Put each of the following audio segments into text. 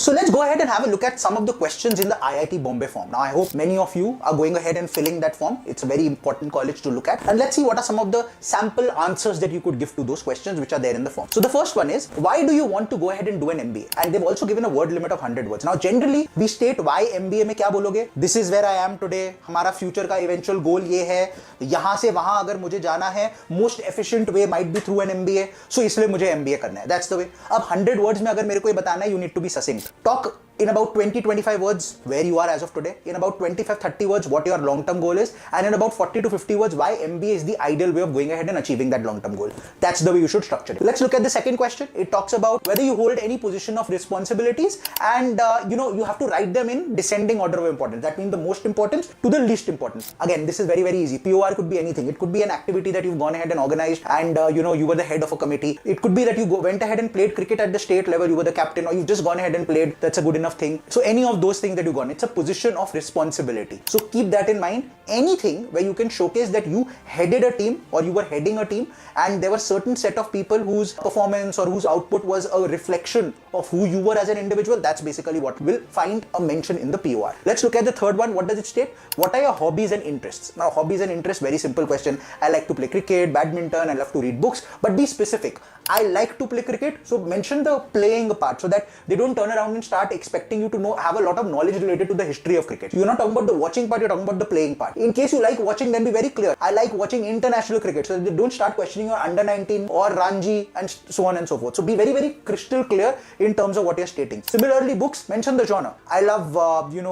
So let's go ahead and have a look at some of the questions in the IIT Bombay form. Now I hope many of you are going ahead and filling that form. It's a very important college to look at. And let's see what are some of the sample answers that you could give to those questions which are there in the form. So the first one is, why do you want to go ahead and do an MBA? And they've also given a word limit of 100 words. Now generally we state why MBA में क्या बोलोगे? This is where I am today. हमारा future का eventual goal ये है. यहाँ से वहाँ अगर मुझे जाना है, most efficient way might be through an MBA. So इसलिए मुझे MBA करना है. That's the way. अब 100 words में अगर मेरे को ये बताना है, you need to be succinct. Talk in about 20-25 words where you are as of today, in about 25-30 words what your long-term goal is, and in about 40 to 50 words why MBA is the ideal way of going ahead and achieving that long-term goal. That's the way you should structure it. Let's look at the second question. It talks about whether you hold any position of responsibilities, and you have to write them in descending order of importance. That means the most important to the least important. Again, this is very, very easy. POR could be anything. It could be an activity that you've gone ahead and organized, and you were the head of a committee. It could be that you went ahead and played cricket at the state level, you were the captain, or you've just gone ahead and played. That's a good enough thing. So any of those things that you've gone, it's a position of responsibility. So keep that in mind. Anything where you can showcase that you headed a team or you were heading a team and there were certain set of people whose performance or whose output was a reflection of who you were as an individual, that's basically what will find a mention in the POR. Let's look at the third one. What does it state? What are your hobbies and interests? Now hobbies and interests, very simple question. I like to play cricket, badminton, I love to read books, but be specific. I like to play cricket, so mention the playing part so that they don't turn around and start expecting you to have a lot of knowledge related to the history of cricket. You're not talking about the watching part, you're talking about the playing part. In case you like watching, then be very clear. I like watching international cricket, so they don't start questioning your under 19 or Ranji and so on and so forth. So be very, very crystal clear in terms of what you're stating. Similarly, books, mention the genre. I love,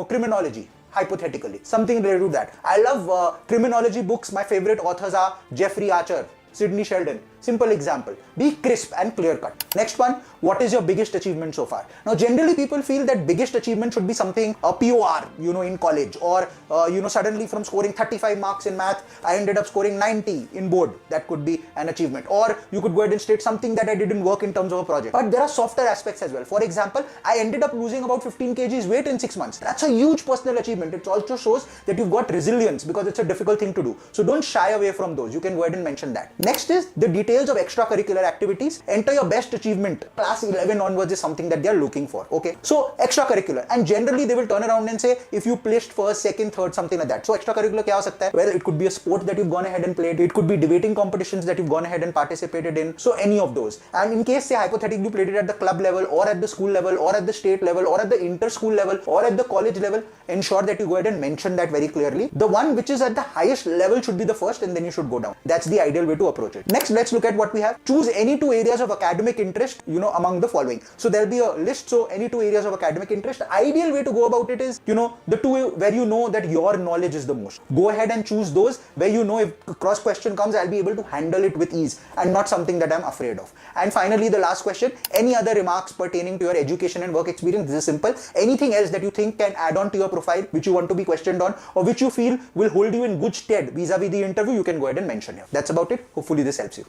criminology. Hypothetically, something related to that. I love criminology books. My favorite authors are Jeffrey Archer, Sidney Sheldon. Simple example. Be crisp and clear cut. Next one, what is your biggest achievement so far? Now generally people feel that biggest achievement should be something, a POR, in college, or suddenly from scoring 35 marks in math, I ended up scoring 90 in board. That could be an achievement. Or you could go ahead and state something that I didn't work in terms of a project. But there are softer aspects as well. For example, I ended up losing about 15 kgs weight in 6 months. That's a huge personal achievement. It also shows that you've got resilience because it's a difficult thing to do. So don't shy away from those. You can go ahead and mention that. Next is the details of extracurricular activities. Enter your best achievement. Class 11 onwards is something that they are looking for. Okay, so extracurricular, and generally they will turn around and say if you placed first, second, third, something like that. So extracurricular kya ho sakta hai? Well, it could be a sport that you've gone ahead and played. It could be debating competitions that you've gone ahead and participated in. So any of those. And in case say hypothetically you played it at the club level or at the school level or at the state level or at the inter-school level or at the college level, ensure that you go ahead and mention that very clearly. The one which is at the highest level should be the first, and then you should go down. That's the ideal way to approach it. Next, let's look at what we have. Choose any two areas of academic interest, among the following. So there'll be a list. So any two areas of academic interest. The ideal way to go about it is, the two where you know that your knowledge is the most. Go ahead and choose those where if cross question comes, I'll be able to handle it with ease and not something that I'm afraid of. And finally, the last question, any other remarks pertaining to your education and work experience? This is simple. Anything else that you think can add on to your profile, which you want to be questioned on, or which you feel will hold you in good stead vis-a-vis the interview, you can go ahead and mention here. That's about it. Hopefully this helps you.